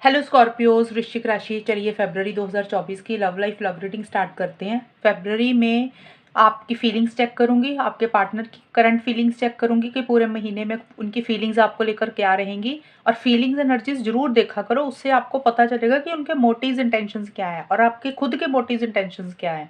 Hello Scorpios, वृश्चिक राशि। चलिए फरवरी 2024 की love life love reading start करते हैं। फरवरी में आपकी फीलिंग्स चेक करूंगी, आपके पार्टनर की करंट फीलिंग्स चेक करूंगी कि पूरे महीने में उनकी फीलिंग्स आपको लेकर क्या रहेंगी। और फीलिंग्स एनर्जीज जरूर देखा करो, उससे आपको पता चलेगा कि उनके मोटिव्स इंटेंशंस क्या है और आपके खुद के मोटिव्स इंटेंशंस क्या है।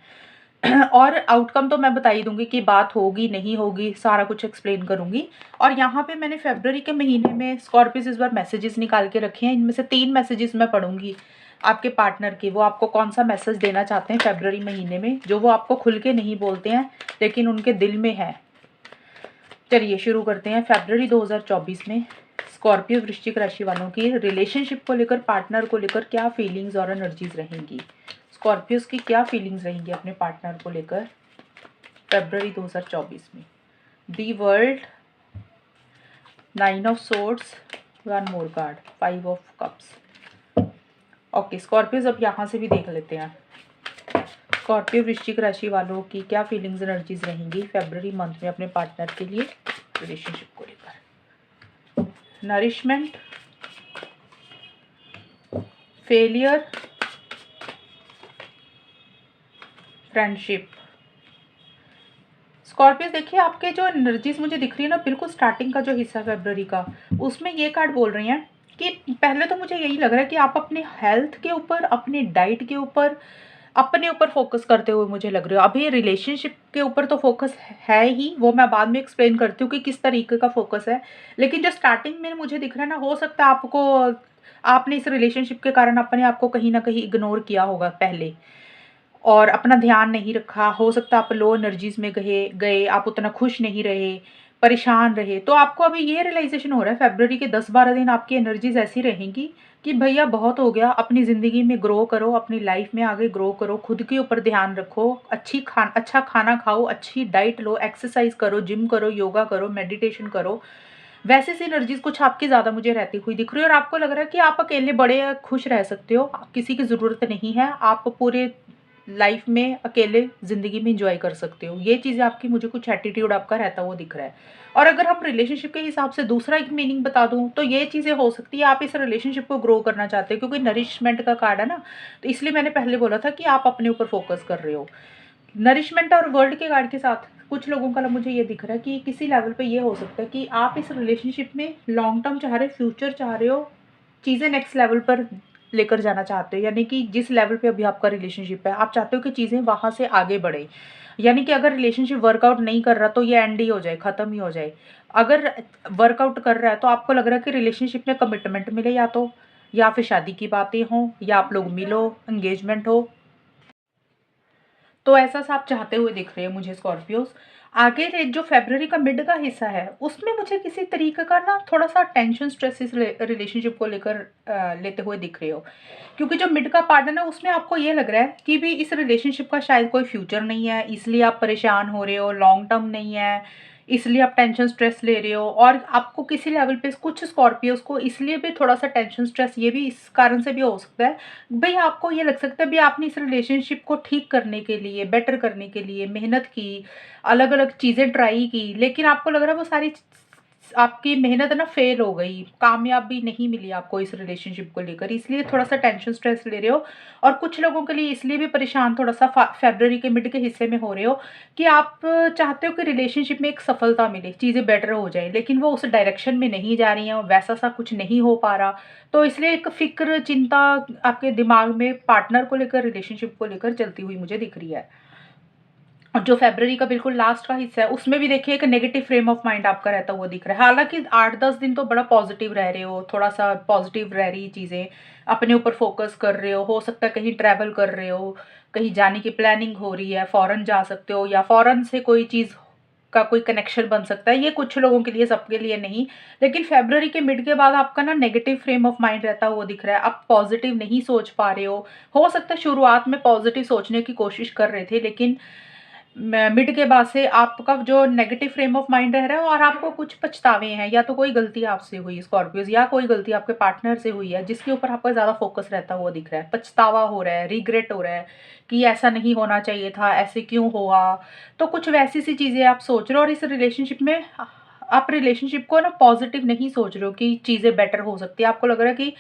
और आउटकम तो मैं बता ही दूंगी कि बात होगी नहीं होगी, सारा कुछ एक्सप्लेन करूंगी। और यहाँ पे मैंने फरवरी के महीने में स्कॉर्पियोस इस बार मैसेजेस निकाल के रखे हैं। इनमें से 3 मैसेजेस मैं पढ़ूंगी आपके पार्टनर के। वो आपको कौन सा मैसेज देना चाहते हैं फरवरी महीने में, जो वो आपको खुल के नहीं बोलते हैं लेकिन उनके दिल में है। चलिए शुरू करते हैं। फरवरी 2024 में स्कॉर्पियो वृश्चिक राशि वालों की रिलेशनशिप को लेकर, पार्टनर को लेकर क्या फीलिंग्स और एनर्जीज रहेंगी। स्कॉर्पियोस की क्या फीलिंग्स रहेंगी अपने पार्टनर को लेकर फरवरी 2024 में। The world, 9 of swords, 1 more card, 5 of cups. Okay Scorpios, अब यहाँ से भी देख लेते हैं स्कॉर्पियो वृश्चिक राशि वालों की क्या फीलिंग्स एनर्जीज रहेंगी फरवरी मंथ में अपने पार्टनर के लिए रिलेशनशिप को लेकर। Nourishment, failure, friendship. स्कॉर्पियो देखिए, आपके जो एनर्जीज मुझे दिख रही है ना, बिल्कुल स्टार्टिंग का जो हिस्सा फरवरी का, उसमें ये कार्ड बोल रही हैं कि पहले तो मुझे यही लग रहा है कि आप अपने हेल्थ के ऊपर, अपनी डाइट के ऊपर, अपने ऊपर फोकस करते हुए मुझे लग रहे हो। अभी रिलेशनशिप के ऊपर तो फोकस है ही, वो मैं बाद में एक्सप्लेन करती हूँ कि किस तरीके का फोकस है। लेकिन जो स्टार्टिंग में मुझे दिख रहा है ना, हो सकता है आपको, आपने इस रिलेशनशिप के कारण अपने आप को कहीं ना कहीं इग्नोर किया होगा पहले और अपना ध्यान नहीं रखा। हो सकता है आप लो एनर्जीज में गए गए आप उतना खुश नहीं रहे, परेशान रहे। तो आपको अभी ये रियलाइजेशन हो रहा है फरवरी के 10-12 दिन आपकी एनर्जीज ऐसी रहेंगी कि भैया बहुत हो गया, अपनी ज़िंदगी में ग्रो करो, अपनी लाइफ में आगे ग्रो करो, खुद के ऊपर ध्यान रखो, अच्छा खाना खाओ, अच्छी डाइट लो, एक्सरसाइज करो, जिम करो, योगा करो, मेडिटेशन करो। वैसे सी एनर्जीज कुछ आपकी ज़्यादा मुझे रहती हुई दिख रही है। और आपको लग रहा है कि आप अकेले बड़े खुश रह सकते हो, किसी की ज़रूरत नहीं है, आप पूरे लाइफ में अकेले ज़िंदगी में इंजॉय कर सकते हो। ये चीज़ें आपकी, मुझे कुछ एटीट्यूड आपका रहता हुआ दिख रहा है। और अगर हम रिलेशनशिप के हिसाब से दूसरा एक मीनिंग बता दूं तो ये चीज़ें हो सकती है आप इस रिलेशनशिप को ग्रो करना चाहते हो, क्योंकि नरिशमेंट का कार्ड है ना, तो इसलिए मैंने पहले बोला था कि आप अपने ऊपर फोकस कर रहे हो। नरिशमेंट और वर्ल्ड के कार्ड के साथ कुछ लोगों का मुझे ये दिख रहा है कि किसी लेवल पे ये हो सकता है कि आप इस रिलेशनशिप में लॉन्ग टर्म चाह रहे हो, फ्यूचर चाह रहे हो, चीज़ें नेक्स्ट लेवल पर लेकर जाना चाहते हो। यानी कि जिस लेवल पे अभी आपका रिलेशनशिप है, आप चाहते हो कि चीज़ें वहाँ से आगे बढ़े। यानी कि अगर रिलेशनशिप वर्कआउट नहीं कर रहा तो ये एंड ही हो जाए, ख़त्म ही हो जाए। अगर वर्कआउट कर रहा है तो आपको लग रहा है कि रिलेशनशिप में कमिटमेंट मिले, या फिर शादी की बातें हों, या आप लोग मिलो, एंगेजमेंट हो। तो ऐसा सा आप चाहते हुए दिख रहे हैं मुझे स्कॉर्पियोज। आगे जो फरवरी का मिड का हिस्सा है उसमें मुझे किसी तरीके का ना थोड़ा सा टेंशन स्ट्रेस इस रिलेशनशिप को लेकर लेते हुए दिख रहे हो। क्योंकि जो मिड का पार्ट है ना, उसमें आपको ये लग रहा है कि भी इस रिलेशनशिप का शायद कोई फ्यूचर नहीं है, इसलिए आप परेशान हो रहे हो, लॉन्ग टर्म नहीं है, इसलिए आप टेंशन स्ट्रेस ले रहे हो। और आपको किसी लेवल पे कुछ स्कॉर्पियोज को इसलिए भी थोड़ा सा टेंशन स्ट्रेस ये भी इस कारण से भी हो सकता है भाई, आपको ये लग सकता है भी आपने इस रिलेशनशिप को ठीक करने के लिए, बेटर करने के लिए मेहनत की, अलग अलग चीज़ें ट्राई की, लेकिन आपको लग रहा है वो सारी आपकी मेहनत ना फेल हो गई, कामयाबी नहीं मिली आपको इस रिलेशनशिप को लेकर, इसलिए थोड़ा सा टेंशन स्ट्रेस ले रहे हो। और कुछ लोगों के लिए इसलिए भी परेशान थोड़ा सा फरवरी के मिड के हिस्से में हो रहे हो कि आप चाहते हो कि रिलेशनशिप में एक सफलता मिले, चीज़ें बेटर हो जाए, लेकिन वो उस डायरेक्शन में नहीं जा रही हैं, वैसा सा कुछ नहीं हो पा रहा। तो इसलिए एक फ़िक्र, चिंता आपके दिमाग में पार्टनर को लेकर, रिलेशनशिप को लेकर चलती हुई मुझे दिख रही है। और जो फरवरी का बिल्कुल लास्ट का हिस्सा है उसमें भी देखिए एक नेगेटिव फ्रेम ऑफ माइंड आपका रहता हुआ दिख रहा है। हालांकि 8-10 दिन तो बड़ा पॉजिटिव रह रहे हो, थोड़ा सा पॉजिटिव रह रही चीज़ें, अपने ऊपर फोकस कर रहे हो सकता है कहीं ट्रैवल कर रहे हो, कहीं जाने की प्लानिंग हो रही है, फॉरेन जा सकते हो, या फॉरेन से कोई चीज़ का कोई कनेक्शन बन सकता है। ये कुछ लोगों के लिए, सबके लिए नहीं। लेकिन फरवरी के मिड के बाद आपका ना नेगेटिव फ्रेम ऑफ माइंड रहता हुआ दिख रहा है, आप पॉजिटिव नहीं सोच पा रहे हो सकता है शुरुआत में पॉजिटिव सोचने की कोशिश कर रहे थे, लेकिन मिड के बाद से आपका जो नेगेटिव फ्रेम ऑफ माइंड रह रहा है और आपको कुछ पछतावे हैं, या तो कोई गलती आपसे हुई स्कॉर्पियोज, या कोई गलती आपके पार्टनर से हुई है जिसके ऊपर आपका ज़्यादा फोकस रहता हुआ दिख रहा है, पछतावा हो रहा है, रिग्रेट हो रहा है कि ऐसा नहीं होना चाहिए था, ऐसे क्यों हुआ। तो कुछ वैसी सी चीज़ें आप सोच रहे हो, और इस रिलेशनशिप में आप रिलेशनशिप को ना पॉजिटिव नहीं सोच रहे हो कि चीज़ें बेटर हो सकती है। आपको लग रहा है कि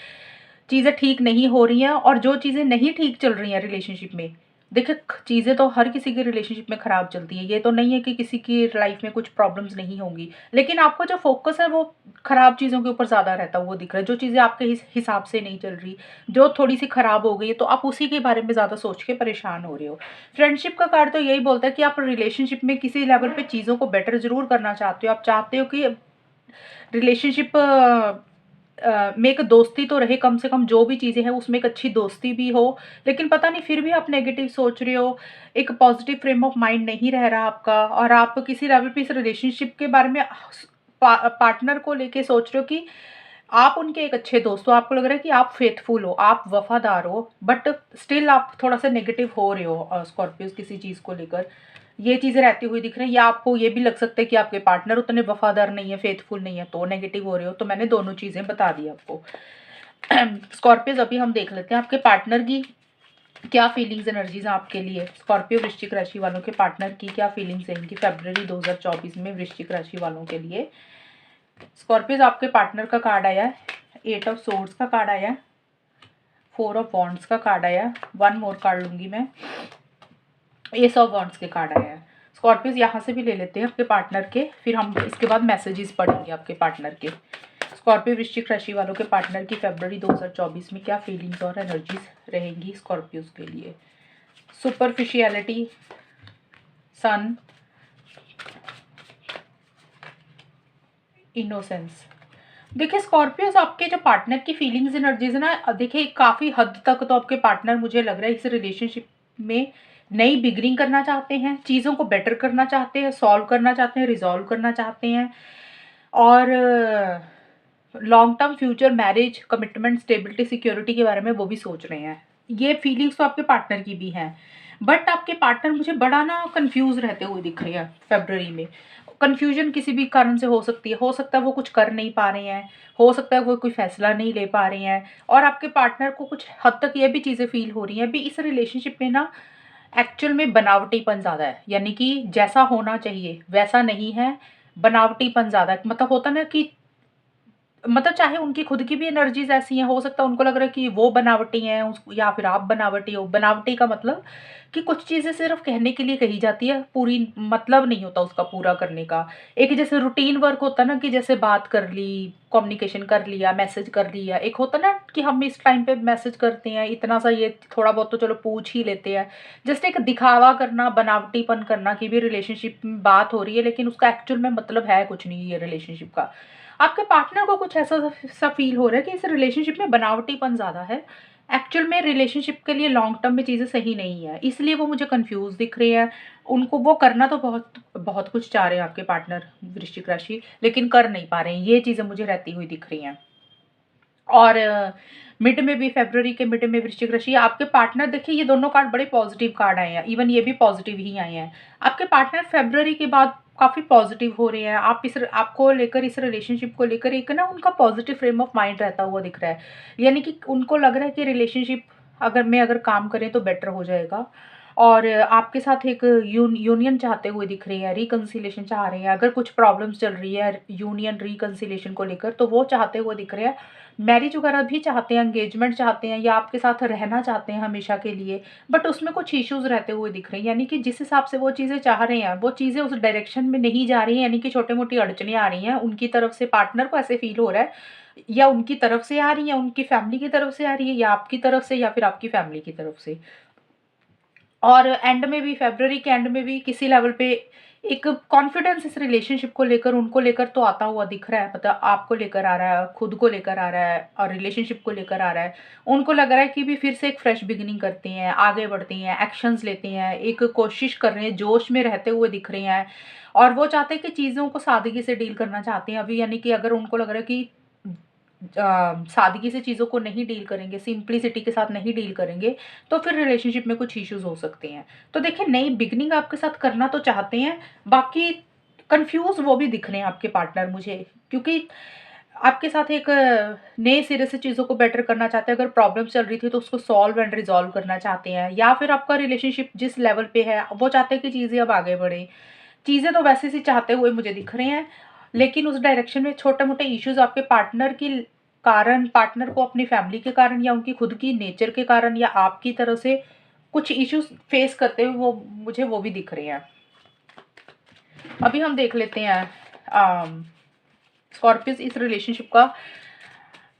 चीज़ें ठीक नहीं हो रही हैं और जो चीज़ें नहीं ठीक चल रही हैं रिलेशनशिप में, देखिए चीज़ें तो हर किसी की रिलेशनशिप में ख़राब चलती हैं, ये तो नहीं है कि किसी की लाइफ में कुछ प्रॉब्लम्स नहीं होंगी, लेकिन आपका जो फोकस है वो ख़राब चीज़ों के ऊपर ज़्यादा रहता है, वो दिख रहा है। जो चीज़ें आपके हिसाब से नहीं चल रही, जो थोड़ी सी ख़राब हो गई है, तो आप उसी के बारे में ज़्यादा सोच के परेशान हो रहे हो। फ्रेंडशिप का कार्ड तो यही बोलता है कि आप रिलेशनशिप में किसी लेवल पे चीज़ों को बेटर ज़रूर करना चाहते हो। आप चाहते हो कि रिलेशनशिप में एक दोस्ती तो रहे, कम से कम जो भी चीज़ें हैं उसमें एक अच्छी दोस्ती भी हो, लेकिन पता नहीं फिर भी आप नेगेटिव सोच रहे हो, एक पॉजिटिव फ्रेम ऑफ माइंड नहीं रह रहा आपका और आप किसी लेवल पे इस रिलेशनशिप के बारे में पार्टनर को लेके सोच रहे हो कि आप उनके एक अच्छे दोस्त हो, आपको लग रहा है कि आप फेथफुल हो, आप वफ़ादार हो, बट स्टिल आप थोड़ा-सा नेगेटिव हो रहे हो स्कॉर्पियोज़ किसी चीज़ को लेकर। ये चीज़ें रहती हुई दिख रही हैं या आपको ये भी लग सकता है कि आपके पार्टनर उतने वफ़ादार नहीं है, फेथफुल नहीं है, तो नेगेटिव हो रहे हो। तो मैंने दोनों चीज़ें बता दी आपको। स्कॉर्पियोज़ अभी हम देख लेते हैं आपके पार्टनर की क्या फीलिंग्स एनर्जीज़ हैं आपके लिए। स्कॉर्पियो वृश्चिक राशि वालों के पार्टनर की क्या फीलिंग्स हैं इनकी फ़रवरी 2024 में वृश्चिक राशि वालों के लिए। स्कॉर्पियोज़ आपके पार्टनर का कार्ड आया है, 8 ऑफ सोर्ड्स का कार्ड आया है, 4 ऑफ वॉन्ड्स का कार्ड आया है, 1 मोर कार्ड लूँगी मैं, एस ऑफ वॉन्ड्स के कार्ड आया है। स्कॉर्पियोज़ यहाँ से भी ले लेते हैं आपके पार्टनर के, फिर हम इसके बाद मैसेजेस पढ़ेंगे आपके पार्टनर के। स्कॉर्पियो वृश्चिक राशि वालों के पार्टनर की फ़रवरी 2024 में क्या फीलिंग्स और एनर्जीज रहेंगी स्कॉर्पियोज़ के लिए। सुपरफिशियलिटी, सन, इनोसेंस। देखिए स्कॉर्पियोज़ आपके जो पार्टनर की फीलिंग्स एनर्जीज है ना, देखिए काफ़ी हद तक तो आपके पार्टनर मुझे लग रहा है इस रिलेशनशिप में नई बिगनिंग करना चाहते हैं, चीज़ों को बेटर करना चाहते हैं, सॉल्व करना चाहते हैं, रिजॉल्व करना चाहते हैं और long term future marriage, commitment, stability, security के बारे में वो भी सोच रहे हैं। ये फीलिंग्स तो आपके पार्टनर की भी हैं, बट आपके पार्टनर मुझे बड़ा ना कंफ्यूज रहते हुए दिख रहे हैं फरवरी में। कन्फ्यूजन किसी भी कारण से हो सकता है वो कुछ कर नहीं पा रहे हैं, हो सकता है वो कोई फैसला नहीं ले पा रहे हैं और आपके पार्टनर को कुछ हद तक ये भी चीज़ें फील हो रही हैं अभी इस रिलेशनशिप में ना, एक्चुअल में बनावटीपन ज़्यादा है, यानी कि जैसा होना चाहिए वैसा नहीं है, बनावटीपन ज़्यादा है। मतलब होता ना कि मतलब चाहे उनकी खुद की भी एनर्जीज़ ऐसी हैं, हो सकता है उनको लग रहा है कि वो बनावटी हैं उस या फिर आप बनावटी हो। बनावटी का मतलब कि कुछ चीज़ें सिर्फ़ कहने के लिए कही जाती है, पूरी मतलब नहीं होता उसका पूरा करने का। एक जैसे रूटीन वर्क होता है ना कि जैसे बात कर ली, कम्युनिकेशन कर लिया, मैसेज कर लिया। एक होता है ना कि हम इस टाइम पे मैसेज करते हैं, इतना सा ये थोड़ा बहुत तो चलो पूछ ही लेते हैं। जस्ट एक दिखावा करना, बनावटीपन करना कि भी रिलेशनशिप में बात हो रही है, लेकिन उसका एक्चुअल में मतलब है कुछ नहीं ये रिलेशनशिप का। आपके पार्टनर को कुछ ऐसा सा फ़ील हो रहा है कि इस रिलेशनशिप में बनावटीपन ज़्यादा है। एक्चुअल में रिलेशनशिप के लिए लॉन्ग टर्म में चीज़ें सही नहीं है, इसलिए वो मुझे कन्फ्यूज़ दिख रहे हैं। उनको वो करना तो बहुत बहुत कुछ चाह रहे हैं आपके पार्टनर वृश्चिक राशि, लेकिन कर नहीं पा रहे हैं। ये चीज़ें मुझे रहती हुई दिख रही हैं। और मिड में भी फ़रवरी के मिड में वृश्चिक राशि आपके पार्टनर, देखिए ये दोनों कार्ड बड़े पॉज़िटिव कार्ड आए हैं, इवन ये भी पॉज़िटिव ही आए हैं। आपके पार्टनर फ़रवरी के बाद काफ़ी पॉज़िटिव हो रहे हैं। आपको लेकर, इस रिलेशनशिप को लेकर एक ना उनका पॉज़िटिव फ्रेम ऑफ माइंड रहता हुआ दिख रहा है। यानी कि उनको लग रहा है कि रिलेशनशिप अगर काम करें तो बेटर हो जाएगा और आपके साथ एक यूनियन चाहते हुए दिख रही है, रिकंसिलिएशन चाह रहे हैं। अगर कुछ प्रॉब्लम्स चल रही है यूनियन रिकंसिलिएशन को लेकर तो वो चाहते हुए दिख रहे हैं। मैरिज वगैरह भी चाहते हैं, एंगेजमेंट चाहते हैं या आपके साथ रहना चाहते हैं हमेशा के लिए, बट उसमें कुछ इश्यूज़ रहते हुए दिख रहे हैं। यानी कि जिस हिसाब से वो चीज़ें चाह रहे हैं, वो चीज़ें उस डायरेक्शन में नहीं जा रही हैं, यानी कि छोटी-मोटी अड़चनें आ रही हैं। उनकी तरफ से पार्टनर को ऐसे फ़ील हो रहा है, या उनकी तरफ से आ रही है, उनकी फैमिली की तरफ से आ रही है, या आपकी तरफ से या फिर आपकी फैमिली की तरफ से। और एंड में भी फ़रवरी के एंड में भी किसी लेवल पे एक कॉन्फिडेंस इस रिलेशनशिप को लेकर, उनको लेकर तो आता हुआ दिख रहा है। मतलब आपको लेकर आ रहा है, खुद को लेकर आ रहा है और रिलेशनशिप को लेकर आ रहा है। उनको लग रहा है कि भी फिर से एक फ्रेश बिगिनिंग करते हैं, आगे बढ़ते हैं, एक्शंस लेते हैं, एक कोशिश कर रहे हैं, जोश में रहते हुए दिख रहे हैं और वो चाहते हैं कि चीज़ों को सादगी से डील करना चाहते हैं अभी। यानी कि अगर उनको लग रहा है कि सादगी से चीज़ों को नहीं डील करेंगे, सिंप्लिसिटी के साथ नहीं डील करेंगे, तो फिर रिलेशनशिप में कुछ इश्यूज़ हो सकते हैं। तो देखिए नई बिगिनिंग आपके साथ करना तो चाहते हैं, बाकी कन्फ्यूज़ वो भी दिख रहे हैं आपके पार्टनर मुझे, क्योंकि आपके साथ एक नए सिरे से चीज़ों को बेटर करना चाहते हैं। अगर प्रॉब्लम चल रही थी तो उसको सॉल्व एंड रिज़ॉल्व करना चाहते हैं, या फिर आपका रिलेशनशिप जिस लेवल पे है, वो चाहते हैं कि चीज़ें अब आगे बढ़ें। चीज़ें तो वैसे से चाहते हुए मुझे दिख रहे हैं, लेकिन उस डायरेक्शन में छोटे-मोटे इश्यूज़ आपके पार्टनर की कारण पार्टनर को अपनी फैमिली के कारण या उनकी खुद की नेचर के कारण या आपकी तरह से कुछ इश्यूज फेस करते हुए वो भी दिख रहे हैं। अभी हम देख लेते हैं स्कॉर्पियस इस रिलेशनशिप का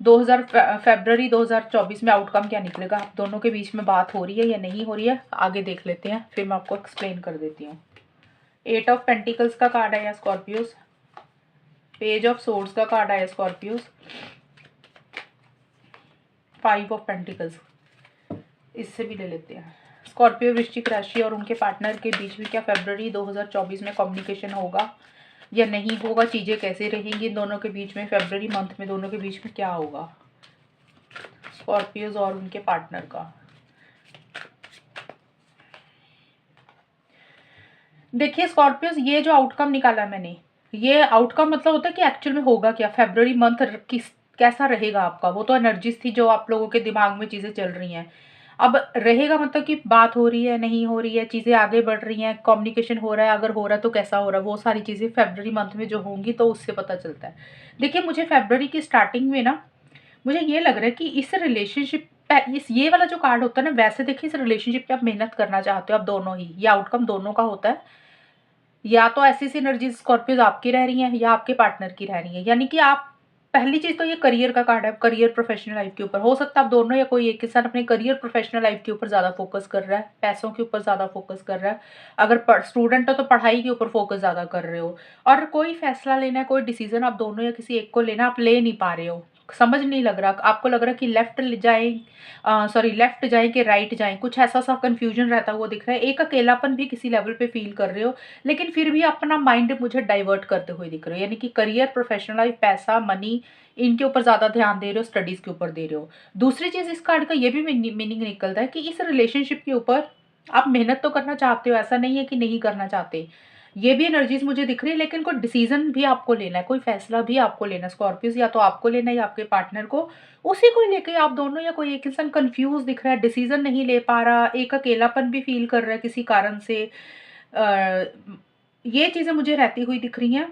2000 फरवरी 2024 में आउटकम क्या निकलेगा। आप दोनों के बीच में बात हो रही है या नहीं हो रही है, आगे देख लेते हैं, फिर मैं आपको एक्सप्लेन कर देती हूँ। 8 ऑफ पेंटिकल्स का कार्ड आया स्कॉर्पियोस, पेज ऑफ सोर्ड्स का कार्ड आया स्कॉर्पियोस, 5 ऑफ पेंटिकल्स, इससे भी ले लेते हैं। स्कॉर्पियो वृश्चिक राशि और उनके पार्टनर के बीच में क्या फरवरी 2024 में कम्युनिकेशन होगा या नहीं होगा, चीज़ें कैसे रहेंगी इन दोनों के बीच में, फरवरी मंथ में दोनों के बीच में क्या होगा स्कॉर्पियोज और उनके पार्टनर का। देखिए स्कॉर्पियोज, ये जो आउटकम निकाला मैंने, ये आउटकम मतलब होता है कि एक्चुअल में होगा क्या, फरवरी मंथ किस कैसा रहेगा आपका। वो तो एनर्जीज थी जो आप लोगों के दिमाग में चीज़ें चल रही हैं। अब रहेगा मतलब कि बात हो रही है, नहीं हो रही है, चीज़ें आगे बढ़ रही हैं, कम्युनिकेशन हो रहा है, अगर हो रहा है तो कैसा हो रहा है, वो सारी चीज़ें फरवरी मंथ में जो होंगी तो उससे पता चलता है। देखिए मुझे फरवरी की स्टार्टिंग में ना, मुझे ये लग रहा है कि इस रिलेशनशिप इस ये वाला जो कार्ड होता है ना, वैसे देखिए इस रिलेशनशिप पे आप मेहनत करना चाहते हो, आप दोनों ही, ये आउटकम दोनों का होता है। या तो ऐसी सी एनर्जी स्कॉर्पियोज आपकी रह रही हैं या आपके पार्टनर की रह रही है, यानी कि आप, पहली चीज तो ये करियर का कार्ड है, करियर प्रोफेशनल लाइफ के ऊपर हो सकता है आप दोनों या कोई एक के साथ अपने करियर प्रोफेशनल लाइफ के ऊपर ज्यादा फोकस कर रहा है, पैसों के ऊपर ज्यादा फोकस कर रहा है। अगर स्टूडेंट हो तो पढ़ाई के ऊपर फोकस ज्यादा कर रहे हो, और कोई फैसला लेना है, कोई डिसीजन आप दोनों या किसी एक को लेना, आप ले नहीं पा रहे हो, समझ नहीं लग रहा, आपको लग रहा है कि लेफ्ट जाएं, सॉरी लेफ्ट जाएं कि राइट जाएं, कुछ ऐसा सा कंफ्यूजन रहता हुआ दिख रहा है। एक अकेलापन भी किसी लेवल पे फील कर रहे हो, लेकिन फिर भी अपना माइंड मुझे डाइवर्ट करते हुए दिख रहे हो, यानी कि करियर, प्रोफेशनल लाइफ, पैसा, मनी, इनके ऊपर ज़्यादा ध्यान दे रहे हो, स्टडीज़ के ऊपर दे रहे हो। दूसरी चीज़ इस कार्ड का ये भी मीनिंग निकलता है कि इस रिलेशनशिप के ऊपर आप मेहनत तो करना चाहते हो, ऐसा नहीं है कि नहीं करना चाहते, ये भी एनर्जीज मुझे दिख रही है, लेकिन कोई डिसीजन भी आपको लेना है, कोई फैसला भी आपको लेना है स्कॉर्पियोस, या तो आपको लेना है या आपके पार्टनर को, उसी को लेके आप दोनों या कोई एक इंसान कंफ्यूज दिख रहा है, डिसीजन नहीं ले पा रहा, एक अकेलापन भी फील कर रहा है किसी कारण से। ये चीज़ें मुझे रहती हुई दिख रही हैं,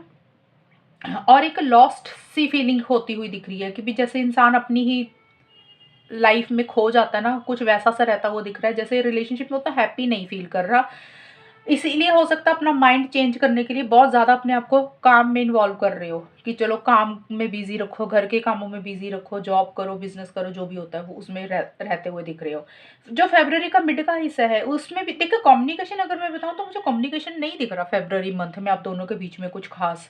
और एक लॉस्ट सी फीलिंग होती हुई दिख रही है कि भी जैसे इंसान अपनी ही लाइफ में खो जाता है ना, कुछ वैसा सा रहता हुआ दिख रहा है, जैसे रिलेशनशिप में होता है हैप्पी नहीं फील कर रहा। इसीलिए हो सकता है अपना माइंड चेंज करने के लिए बहुत ज़्यादा अपने आप को काम में इन्वॉल्व कर रहे हो, कि चलो काम में बिजी रखो, घर के कामों में बिजी रखो, जॉब करो, बिजनेस करो, जो भी होता है वो उसमें रहते हुए दिख रहे हो। जो फेब्रुअरी का मिड का हिस्सा है उसमें भी देखो कम्युनिकेशन, अगर मैं बताऊँ तो मुझे कम्युनिकेशन नहीं दिख रहा फेब्रुअरी मंथ में आप दोनों के बीच में कुछ खास।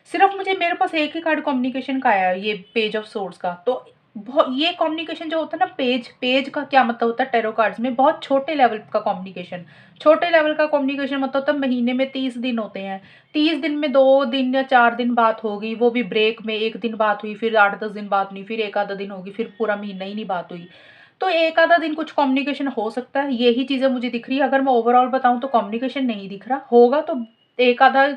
सिर्फ मुझे, मेरे पास एक ही कार्ड कम्युनिकेशन का आया, ये पेज ऑफ सोर्ड्स का। तो बहुत, ये कम्युनिकेशन जो होता है ना, पेज पेज का क्या मतलब होता है टैरो कार्ड्स में, बहुत छोटे लेवल का कम्युनिकेशन। छोटे लेवल का कम्युनिकेशन मतलब होता है महीने में 30 दिन होते हैं, 30 दिन में 2 दिन या 4 दिन बात होगी, वो भी ब्रेक में, एक दिन बात हुई, फिर 8-10 दिन बात नहीं, फिर एक आधा दिन होगी, फिर पूरा महीना ही नहीं बात हुई। तो एक आधा दिन कुछ कम्युनिकेशन हो सकता है, यही चीज़ें मुझे दिख रही है। अगर मैं ओवरऑल बताऊँ तो कम्युनिकेशन नहीं दिख रहा, होगा तो एक आधा,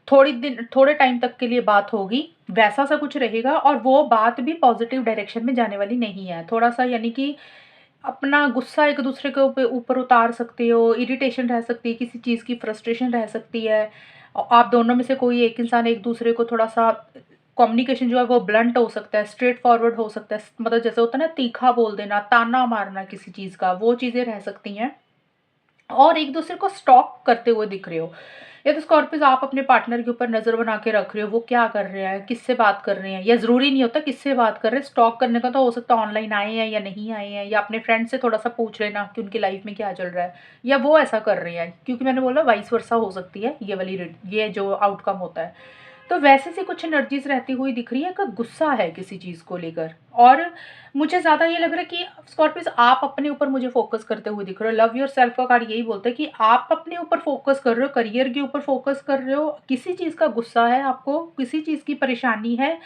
थोड़े टाइम तक के लिए बात होगी, वैसा सा कुछ रहेगा, और वो बात भी पॉजिटिव डायरेक्शन में जाने वाली नहीं है। थोड़ा सा यानी कि अपना गुस्सा एक दूसरे के ऊपर उतार सकते हो, इरिटेशन रह सकती है, किसी चीज़ की फ्रस्ट्रेशन रह सकती है। आप दोनों में से कोई एक इंसान एक दूसरे को थोड़ा सा, कम्युनिकेशन जो है वो ब्लंट हो सकता है, स्ट्रेट फॉरवर्ड हो सकता है, मतलब जैसे होता है ना तीखा बोल देना, ताना मारना किसी चीज़ का, वो चीज़ें रह सकती हैं। और एक दूसरे को स्टॉक करते हुए दिख रहे हो, या तो स्कॉर्पियोज आप अपने पार्टनर के ऊपर नज़र बना के रख रहे हो, वो क्या कर रहे हैं, किससे बात कर रहे हैं, या ज़रूरी नहीं होता किससे बात कर रहे हैं, स्टॉक करने का तो हो सकता है ऑनलाइन आए हैं या नहीं आए हैं, या अपने फ्रेंड से थोड़ा सा पूछ लेना कि उनकी लाइफ में क्या चल रहा है, या वो ऐसा कर रहे हैं, क्योंकि मैंने बोला वाइस वर्सा हो सकती है ये वाली ये जो आउटकम होता है। तो वैसे से कुछ एनर्जीज रहती हुई दिख रही है कि गुस्सा है किसी चीज़ को लेकर, और मुझे ज़्यादा ये लग रहा है कि स्कॉर्पियोज आप अपने ऊपर मुझे फोकस करते हुए दिख रहे हो। लव योर सेल्फ का कार्ड यही बोलता है कि आप अपने ऊपर फोकस कर रहे हो, करियर के ऊपर फोकस कर रहे हो, किसी चीज़ का गुस्सा है आपको, किसी चीज़ की परेशानी है,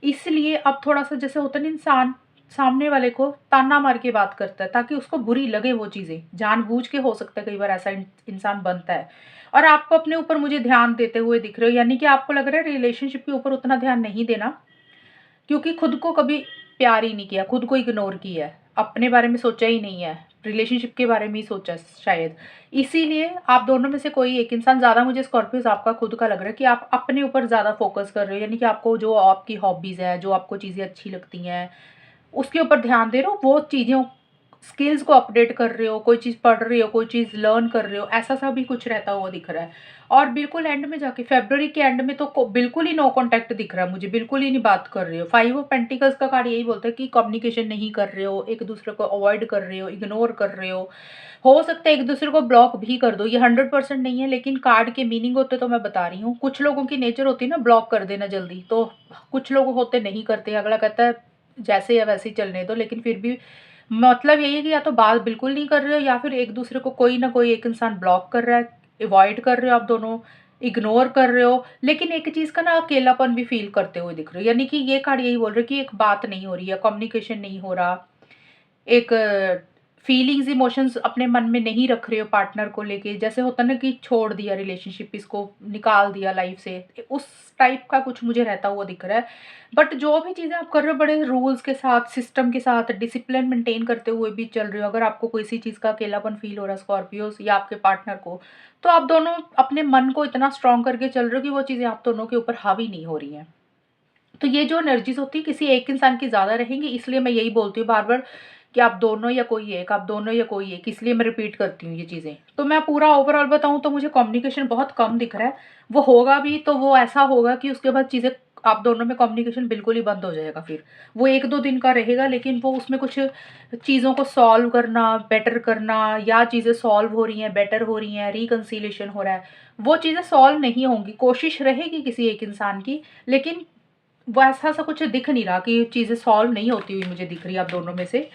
इसलिए अब थोड़ा सा जैसे होता है ना, इंसान सामने वाले को ताना मार के बात करता है ताकि उसको बुरी लगे, वो चीज़ें जानबूझ के हो सकता है, कई बार ऐसा इंसान बनता है। और आपको अपने ऊपर मुझे ध्यान देते हुए दिख रहे हो, यानी कि आपको लग रहा है रिलेशनशिप के ऊपर उतना ध्यान नहीं देना, क्योंकि खुद को कभी प्यार ही नहीं किया, खुद को इग्नोर किया है। अपने बारे में सोचा ही नहीं है, रिलेशनशिप के बारे में ही सोचा शायद। इसीलिए आप दोनों में से कोई एक इंसान, ज़्यादा मुझे स्कॉर्पियोज़ आपका खुद का लग रहा है कि आप अपने ऊपर ज़्यादा फ़ोकस कर रहे हो, यानी कि आपको जो आपकी हॉबीज़ है, जो आपको चीज़ें अच्छी लगती हैं, उसके ऊपर ध्यान दे रहे हो, वो चीज़ों स्किल्स को अपडेट कर रहे हो, कोई चीज़ पढ़ रहे हो, कोई चीज़ लर्न कर रहे हो, ऐसा-सा भी कुछ रहता हुआ दिख रहा है। और बिल्कुल एंड में जाके फ़रवरी के एंड में तो बिल्कुल ही नो कॉन्टैक्ट दिख रहा है मुझे, बिल्कुल ही नहीं बात कर रहे हो। 5 ऑफ पेंटिकल्स का कार्ड यही बोलता है कि कम्युनिकेशन नहीं कर रहे हो, एक-दूसरे को अवॉइड कर रहे हो, इग्नोर कर रहे हो। हो सकता है एक-दूसरे को ब्लॉक भी कर दो, ये 100% नहीं है, लेकिन कार्ड के मीनिंग होते तो मैं बता रही हूँ। कुछ लोगों की नेचर होती है ना ब्लॉक कर देना जल्दी, तो कुछ लोग होते नहीं करते, अगला कहता है जैसे है वैसे ही चलने दो, लेकिन फिर भी मतलब यही है कि या तो बात बिल्कुल नहीं कर रहे हो, या फिर एक-दूसरे को कोई ना कोई एक इंसान ब्लॉक कर रहा है, अवॉइड कर रहे हो आप दोनों, इग्नोर कर रहे हो। लेकिन एक चीज़ का ना अकेलापन भी फ़ील करते हुए दिख रहे हो, यानी कि ये कार्ड यही बोल रहे हैं कि एक बात नहीं हो रही है, कम्युनिकेशन नहीं हो रहा, एक फीलिंग्स, इमोशंस अपने मन में नहीं रख रहे हो पार्टनर को लेके, जैसे होता है ना कि छोड़ दिया रिलेशनशिप, इसको निकाल दिया लाइफ से, उस टाइप का कुछ मुझे रहता हुआ दिख रहा है। बट जो भी चीज़ें आप कर रहे हो बड़े रूल्स के साथ, सिस्टम के साथ, डिसिप्लिन मेंटेन करते हुए भी चल रहे हो। अगर आपको किसी चीज़ का अकेलापन फील हो रहा है स्कॉर्पियोस या आपके पार्टनर को, तो आप दोनों अपने मन को इतना स्ट्रांग करके चल रहे हो कि वो चीज़ें आप दोनों के ऊपर हावी नहीं हो रही हैं। तो ये जो एनर्जीज़ होती है किसी एक इंसान की ज़्यादा रहेंगी, इसलिए मैं यही बोलती हूँ बार-बार कि आप दोनों या कोई एक, आप दोनों या कोई एक, इसलिए मैं रिपीट करती हूँ ये चीज़ें। तो मैं पूरा ओवरऑल बताऊँ तो मुझे कम्युनिकेशन बहुत कम दिख रहा है। वो होगा भी तो वो ऐसा होगा कि उसके बाद चीज़ें, आप दोनों में कम्युनिकेशन बिल्कुल ही बंद हो जाएगा फिर। वो 1-2 दिन का रहेगा, लेकिन वो उसमें कुछ चीज़ों को सॉल्व करना, बेटर करना, या चीज़ें सॉल्व हो रही हैं, बेटर हो रही हैं, रिकन्सिलिएशन हो रहा है, वो चीज़ें सॉल्व नहीं होंगी। कोशिश रहेगी किसी एक इंसान की, लेकिन वैसा-सा कुछ दिख नहीं रहा कि चीज़ें सॉल्व नहीं होती हुई मुझे दिख रही है आप दोनों में से।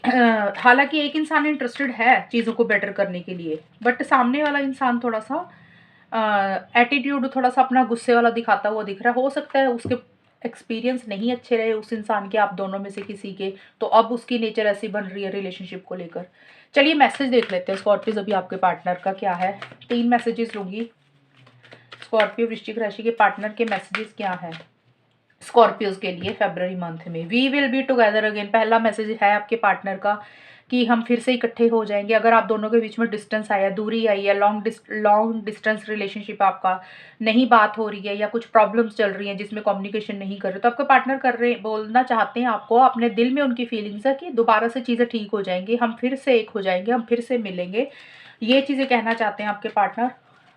हालाँकि एक इंसान इंटरेस्टेड है चीज़ों को बेटर करने के लिए, बट सामने वाला इंसान थोड़ा-सा एटीट्यूड थोड़ा-सा अपना गुस्से वाला दिखाता हुआ दिख रहा है। हो सकता है उसके एक्सपीरियंस नहीं अच्छे रहे उस इंसान के, आप दोनों में से किसी के, तो अब उसकी नेचर ऐसी बन रही है रिलेशनशिप को लेकर। चलिए मैसेज देख लेते हैं स्कॉर्पियोज़ अभी आपके पार्टनर का क्या है। 3 मैसेजेस लूँगी। स्कॉर्पियो वृश्चिक राशि के पार्टनर के मैसेजेस क्या हैं स्कॉर्पियोज के लिए फरवरी मंथ में। We will be together again, पहला मैसेज है आपके पार्टनर का कि हम फिर से इकट्ठे हो जाएंगे। अगर आप दोनों के बीच में डिस्टेंस आया, दूरी आई है, लॉन्ग डिस्टेंस रिलेशनशिप आपका, नहीं बात हो रही है या कुछ प्रॉब्लम्स चल रही हैं जिसमें कम्युनिकेशन नहीं कर रहे, तो आपका पार्टनर कर रहे बोलना चाहते हैं आपको, अपने दिल में उनकी फीलिंग्स है कि दोबारा से चीज़ें ठीक हो जाएंगी, हम फिर से एक हो जाएंगे, हम फिर से मिलेंगे, ये चीज़ें कहना चाहते हैं आपके पार्टनर।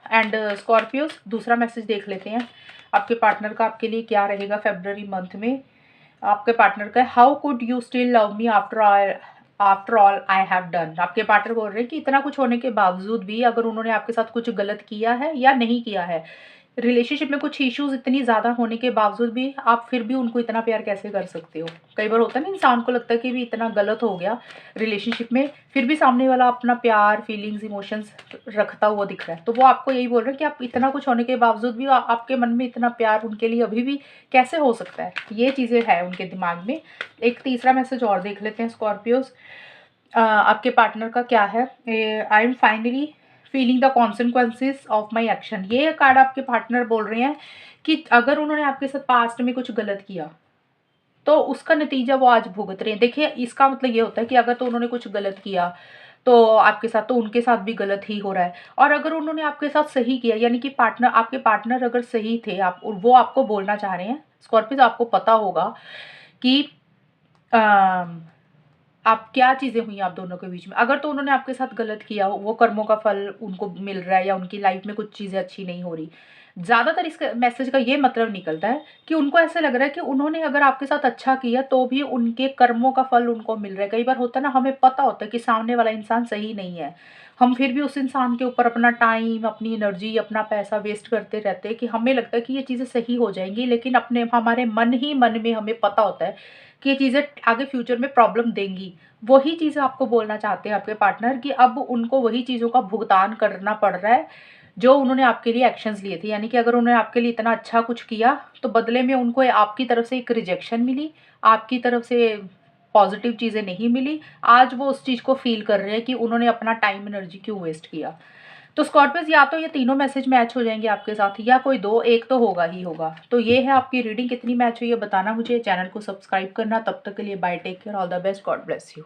एंड स्कॉर्पियोज दूसरा मैसेज देख लेते हैं आपके पार्टनर का आपके लिए क्या रहेगा फरवरी मंथ में। आपके पार्टनर का how could you still love me after all I have done. आपके पार्टनर बोल रहे हैं कि इतना कुछ होने के बावजूद भी अगर उन्होंने आपके साथ कुछ गलत किया है या नहीं किया है, रिलेशनशिप में कुछ इश्यूज इतनी ज़्यादा होने के बावजूद भी आप फिर भी उनको इतना प्यार कैसे कर सकते हो। कई बार होता है ना, इंसान को लगता है कि भी इतना गलत हो गया रिलेशनशिप में, फिर भी सामने वाला अपना प्यार, फीलिंग्स, इमोशंस रखता हुआ दिख रहा है। तो वो आपको यही बोल रहे हैं कि आप इतना कुछ होने के बावजूद भी आपके मन में इतना प्यार उनके लिए अभी भी कैसे हो सकता है, ये चीज़ें हैं उनके दिमाग में। एक तीसरा मैसेज और देख लेते हैं स्कॉर्पियोज आपके पार्टनर का क्या है। I am finally feeling the consequences of my action. ये कार्ड आपके पार्टनर बोल रहे हैं कि अगर उन्होंने आपके साथ पास्ट में कुछ गलत किया तो उसका नतीजा वो आज भुगत रहे हैं। देखिए इसका मतलब ये होता है कि अगर तो उन्होंने कुछ गलत किया तो आपके साथ, तो उनके साथ भी गलत ही हो रहा है। और अगर उन्होंने आपके साथ सही किया, यानी कि आपके पार्टनर अगर सही थे, आप वो आपको बोलना चाह रहे हैं स्कॉर्पियो, आपको पता होगा कि आप क्या चीज़ें हुई आप दोनों के बीच में। अगर तो उन्होंने आपके साथ गलत किया, वो कर्मों का फल उनको मिल रहा है या उनकी लाइफ में कुछ चीज़ें अच्छी नहीं हो रही। ज़्यादातर इस मैसेज का ये मतलब निकलता है कि उनको ऐसा लग रहा है कि उन्होंने अगर आपके साथ अच्छा किया तो भी उनके कर्मों का फल उनको मिल रहा है। कई बार होता है ना, हमें पता होता है कि सामने वाला इंसान सही नहीं है, हम फिर भी उस इंसान के ऊपर अपना टाइम, अपनी एनर्जी, अपना पैसा वेस्ट करते रहते हैं कि हमें लगता है कि ये चीज़ें सही हो जाएंगी, लेकिन अपने हमारे मन ही मन में हमें पता होता है कि ये चीज़ें आगे फ्यूचर में प्रॉब्लम देंगी। वही चीज़ आपको बोलना चाहते हैं आपके पार्टनर कि अब उनको वही चीज़ों का भुगतान करना पड़ रहा है जो उन्होंने आपके लिए एक्शंस लिए थे। यानी कि अगर उन्होंने आपके लिए इतना अच्छा कुछ किया तो बदले में उनको आपकी तरफ से एक रिजेक्शन मिली, आपकी तरफ से पॉजिटिव चीज़ें नहीं मिली। आज वो उस चीज़ को फील कर रहे हैं कि उन्होंने अपना टाइम एनर्जी क्यों वेस्ट किया। तो स्कॉर्पियोज या तो ये तीनों मैसेज मैच हो जाएंगे आपके साथ, या कोई दो एक तो होगा ही होगा। तो ये है आपकी रीडिंग, कितनी मैच हुई है बताना मुझे, चैनल को सब्सक्राइब करना। तब तक के लिए bye, take care, all the best, God bless you.